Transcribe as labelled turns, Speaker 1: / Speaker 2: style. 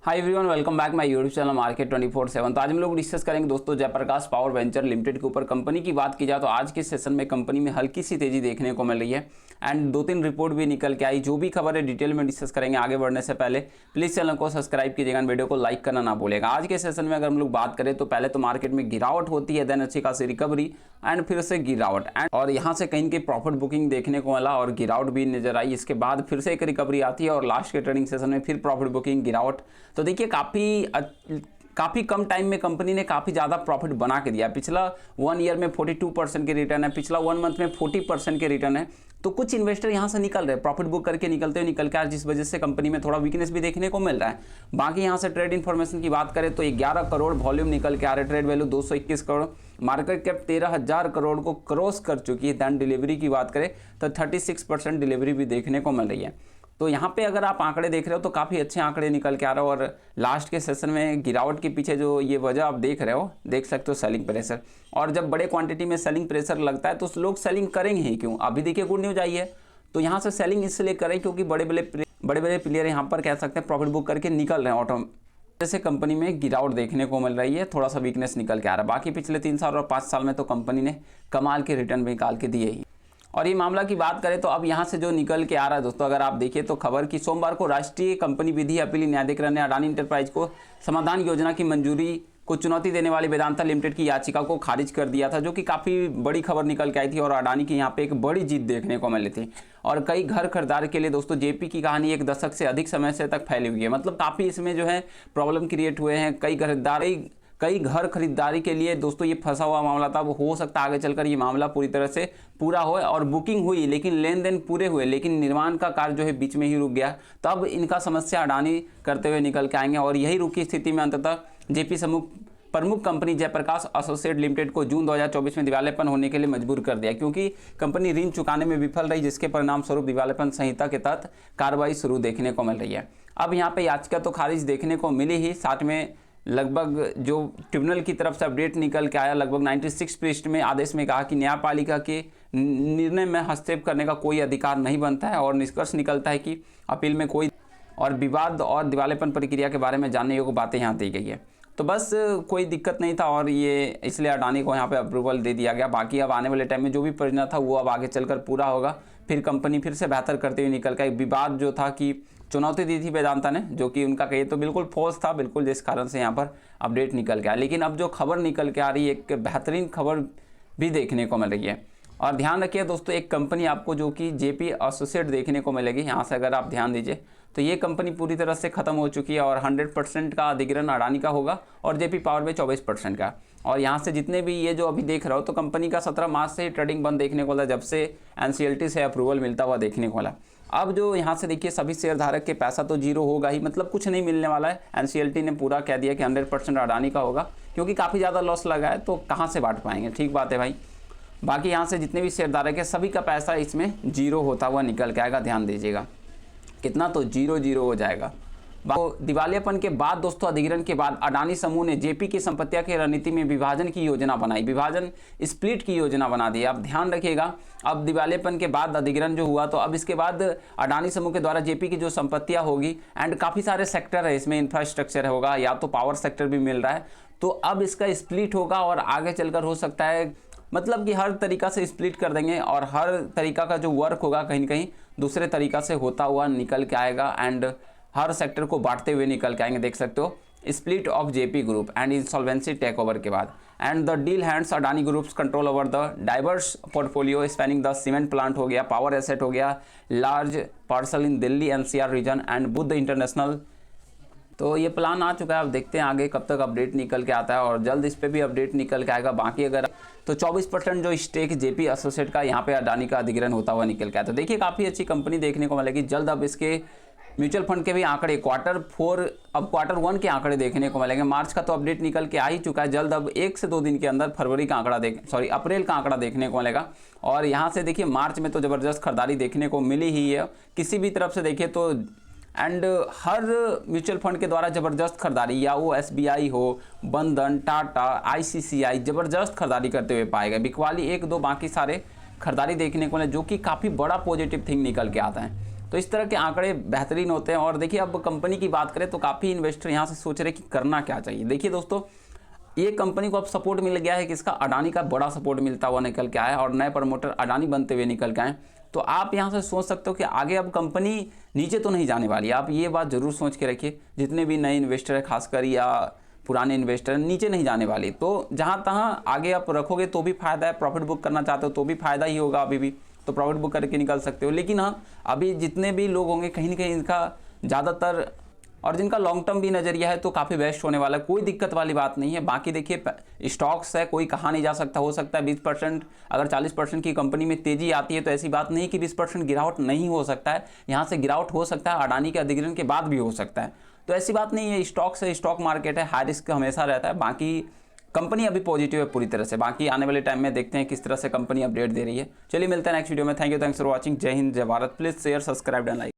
Speaker 1: Hi everyone, welcome back my YouTube channel market 24/7। तो आज हम लोग डिस्कस करेंगे दोस्तों जयप्रकाश पावर वेंचर लिमिटेड के ऊपर। कंपनी की बात की जाए तो आज के सेशन में कंपनी में हल्की सी तेजी देखने को मिल रही है एंड 2-3 रिपोर्ट भी निकल के आई। जो भी खबर है डिटेल में डिस्कस करेंगे। आगे बढ़ने से पहले प्लीज़ चैनल को सब्सक्राइब कीजिएगा, वीडियो को लाइक करना ना भूलेगा। आज के सेशन में अगर हम लोग बात करें तो पहले तो मार्केट में गिरावट होती है, देन अच्छी खासी रिकवरी एंड फिर से गिरावट और यहाँ से कहीं की प्रॉफिट बुकिंग देखने को मिला और गिरावट भी नजर आई। इसके बाद फिर से एक रिकवरी आती है और लास्ट के ट्रेडिंग सेशन में फिर प्रॉफिट बुकिंग गिरावट। तो देखिए काफ़ी कम टाइम में कंपनी ने काफ़ी ज़्यादा प्रॉफिट बना के दिया। पिछला 1 ईयर में 42% के रिटर्न है, पिछला 1 मंथ में 40% के रिटर्न है। तो कुछ इन्वेस्टर यहाँ से निकल रहे हैं, प्रॉफिट बुक करके निकलते हुए निकल के आ, जिस वजह से कंपनी में थोड़ा वीकनेस भी देखने को मिल रहा है। बाकी यहाँ से ट्रेड इन्फॉर्मेशन की बात करें तो 11 करोड़ वॉल्यूम निकल के आ रहे, trade value 221 crore, market cap 13,000 crore को क्रॉस कर चुकी है। दैन डिलीवरी की बात करें तो 36% डिलीवरी भी देखने को मिल रही है। तो यहाँ पे अगर आप आंकड़े देख रहे हो तो काफ़ी अच्छे आंकड़े निकल के आ रहे हो। और लास्ट के सेशन में गिरावट के पीछे जो ये वजह आप देख रहे हो, देख सकते हो सेलिंग प्रेशर। और जब बड़े क्वांटिटी में सेलिंग प्रेशर लगता है तो लोग सेलिंग करेंगे ही क्यों। अभी देखिए गुड न्यूज आई है तो यहाँ से सेलिंग इसलिए करें क्योंकि बड़े बड़े प्लेयर यहाँ पर कह सकते हैं प्रॉफिट बुक करके निकल रहे हैं ऑटो। जैसे कंपनी में गिरावट देखने को मिल रही है, थोड़ा सा वीकनेस निकल के आ रहा है। बाकी पिछले 3 साल और 5 साल में तो कंपनी ने कमाल के रिटर्न भी निकाल के दिए ही। और ये मामला की बात करें तो अब यहाँ से जो निकल के आ रहा है दोस्तों, अगर आप देखिए तो खबर की सोमवार को राष्ट्रीय कंपनी विधि अपील न्यायाधिकरण ने अडानी इंटरप्राइज को समाधान योजना की मंजूरी को चुनौती देने वाली वेदांता लिमिटेड की याचिका को खारिज कर दिया था, जो कि काफ़ी बड़ी खबर निकल के आई थी और अडानी की यहाँ पे एक बड़ी जीत देखने को मिली थी। और कई घर खरीदार के लिए दोस्तों जेपी की कहानी 1 दशक से अधिक समय से तक फैली हुई है। मतलब काफ़ी इसमें जो है प्रॉब्लम क्रिएट हुए हैं। कई घर खरीदारी के लिए दोस्तों ये फंसा हुआ मामला था। वो हो सकता है आगे चलकर ये मामला पूरी तरह से पूरा हो और बुकिंग हुई, लेकिन लेन देन पूरे हुए, लेकिन निर्माण का कार्य जो है बीच में ही रुक गया। तब इनका समस्या अडानी करते हुए निकल के आएंगे और यही रुकी स्थिति में अंततः जेपी समूह प्रमुख कंपनी जयप्रकाश एसोसिएट लिमिटेड को जून 2024 में दिवालियापन होने के लिए मजबूर कर दिया, क्योंकि कंपनी ऋण चुकाने में विफल रही, जिसके परिणाम स्वरूप दिवालियापन संहिता के तहत कार्रवाई शुरू देखने को मिल रही है। अब यहाँ पे याचिका तो खारिज देखने को मिली ही, साथ में लगभग जो ट्रिब्यूनल की तरफ से अपडेट निकल के आया, लगभग 96 पृष्ठ में आदेश में कहा कि न्यायपालिका के निर्णय में हस्तक्षेप करने का कोई अधिकार नहीं बनता है। और निष्कर्ष निकलता है कि अपील में कोई और विवाद और दिवालियापन प्रक्रिया के बारे में जानने योग्य बातें यहाँ दी गई है। तो बस कोई दिक्कत नहीं था और ये इसलिए अडानी को यहाँ पे अप्रूवल दे दिया गया। बाकी अब आने वाले टाइम में जो भी परियोजना था वो अब आगे चलकर पूरा होगा, फिर कंपनी फिर से बेहतर करते हुए निकल का। एक विवाद जो था कि चुनौती दी थी वेदांता ने, जो कि उनका कहिए तो बिल्कुल फॉल्स था, बिल्कुल जिस कारण से यहाँ पर अपडेट निकल गया। लेकिन अब जो खबर निकल के आ रही है, एक बेहतरीन खबर भी देखने को मिल रही है। और ध्यान रखिए दोस्तों, एक कंपनी आपको जो कि जेपी एसोसिएट देखने को मिलेगी। यहाँ से अगर आप ध्यान दीजिए तो ये कंपनी पूरी तरह से खत्म हो चुकी है और 100% का अधिग्रहण अडानी का होगा और जेपी पावर में 24% का। और यहाँ से जितने भी ये जो अभी देख रहा हो तो कंपनी का 17 मार्च से ही ट्रेडिंग बंद देखने को मिला, जब से एनसीएलटी से अप्रूवल मिलता हुआ देखने को मिला। अब जो यहाँ से देखिए सभी शेयर धारक के पैसा तो जीरो होगा ही, मतलब कुछ नहीं मिलने वाला है। एनसीएलटी ने पूरा कह दिया कि 100% अडानी का होगा, क्योंकि काफ़ी ज़्यादा लॉस लगा है तो कहाँ से बांट पाएंगे। ठीक बात है भाई। बाकी यहाँ से जितने भी शेयरधारक है सभी का पैसा इसमें जीरो होता हुआ निकल के आएगा। ध्यान दीजिएगा कितना, तो 0 हो जाएगा। तो दिवालियापन के बाद दोस्तों, अधिग्रहण के बाद अडानी समूह ने जेपी की संपत्तियों की रणनीति में विभाजन की योजना बनाई, विभाजन स्प्लिट की योजना बना दी। अब ध्यान रखिएगा, अब दिवालियापन के बाद अधिग्रहण जो हुआ तो अब इसके बाद अडानी समूह के द्वारा जेपी की जो संपत्तियां होगी एंड काफ़ी सारे सेक्टर है इसमें, इंफ्रास्ट्रक्चर होगा या तो पावर सेक्टर भी मिल रहा है, तो अब इसका स्प्लिट होगा और आगे चलकर हो सकता है मतलब कि हर तरीका से स्प्लिट कर देंगे और हर तरीका का जो वर्क होगा कहीं ना कहीं दूसरे तरीका से होता हुआ निकल के आएगा एंड हर सेक्टर को बांटते हुए निकल के आएंगे। देख सकते हो split of JP group and insolvency take over के बाद and the deal hands Adani group's control over the diverse portfolio spanning the cement plant हो गया, पावर एसेट हो गया, large parcel in Delhi NCR region and Buddh international. तो ये plan आ चुका है, अब देखते हैं आगे कब तक अपडेट निकल के आता है और जल्द इस पर भी अपडेट निकल के आएगा। बाकी अगर तो 24% जो स्टेक जेपी एसोसिएट का यहाँ पे अडानी का अधिग्रहण होता हुआ निकल के आया, तो देखिए काफ़ी अच्छी कंपनी देखने को मिलेगी जल्द। अब इसके म्यूचुअल फंड के भी आंकड़े Q4 अब Q1 के आंकड़े देखने को मिलेंगे। मार्च का तो अपडेट निकल के आ ही चुका है, जल्द अब 1 से 2 दिन के अंदर फरवरी का आंकड़ा अप्रैल का आंकड़ा देखने को मिलेगा। और यहाँ से देखिए मार्च में तो ज़बरदस्त खरीदारी देखने को मिली ही है किसी भी तरफ से देखिए तो, एंड हर म्यूचुअल फंड के द्वारा ज़बरदस्त खरीदारी, या वो एसबीआई हो, बंधन, टाटा, आईसीसीआई ज़बरदस्त खरीदारी करते हुए पाएगा। बिकवाली 1-2 बाकी सारे खरीदारी देखने को मिले, जो कि काफ़ी बड़ा पॉजिटिव थिंग निकल के आता है। तो इस तरह के आंकड़े बेहतरीन होते हैं। और देखिए अब कंपनी की बात करें तो काफ़ी इन्वेस्टर यहाँ से सोच रहे कि करना क्या चाहिए। देखिए दोस्तों, ये कंपनी को अब सपोर्ट मिल गया है कि इसका अडानी का बड़ा सपोर्ट मिलता हुआ निकल के आया और नए प्रमोटर अडानी बनते हुए निकल के आए। तो आप यहाँ से सोच सकते हो कि आगे अब कंपनी नीचे तो नहीं जाने वाली। आप ये बात जरूर सोच के रखिए, जितने भी नए इन्वेस्टर है खासकर या पुराने इन्वेस्टर नीचे नहीं जाने वाली। तो जहाँ तहाँ आगे आप रखोगे तो भी फायदा है, प्रॉफिट बुक करना चाहते हो तो भी फायदा ही होगा, अभी भी तो प्रॉफिट बुक करके निकल सकते हो। लेकिन हाँ, अभी जितने भी लोग होंगे कहीं ना कहीं इनका ज़्यादातर और जिनका लॉन्ग टर्म भी नज़रिया है तो काफ़ी बेस्ट होने वाला है, कोई दिक्कत वाली बात नहीं है। बाकी देखिए स्टॉक्स है, कोई कहा नहीं जा सकता, हो सकता है 20% अगर 40% की कंपनी में तेजी आती है तो ऐसी बात नहीं कि 20% गिरावट नहीं हो सकता है। यहाँ से गिरावट हो सकता है, अडानी के अधिग्रहण के बाद भी हो सकता है। तो ऐसी बात नहीं है, स्टॉक्स है, स्टॉक मार्केट है, हाई रिस्क हमेशा रहता है। बाकी कंपनी अभी पॉजिटिव है पूरी तरह से। बाकी आने वाले टाइम में देखते हैं किस तरह से कंपनी अपडेट दे रही है। चलिए मिलते हैं नेक्स्ट वीडियो में। Thanks for watching. जय हिंद, जय Bharat. Please share, subscribe and like.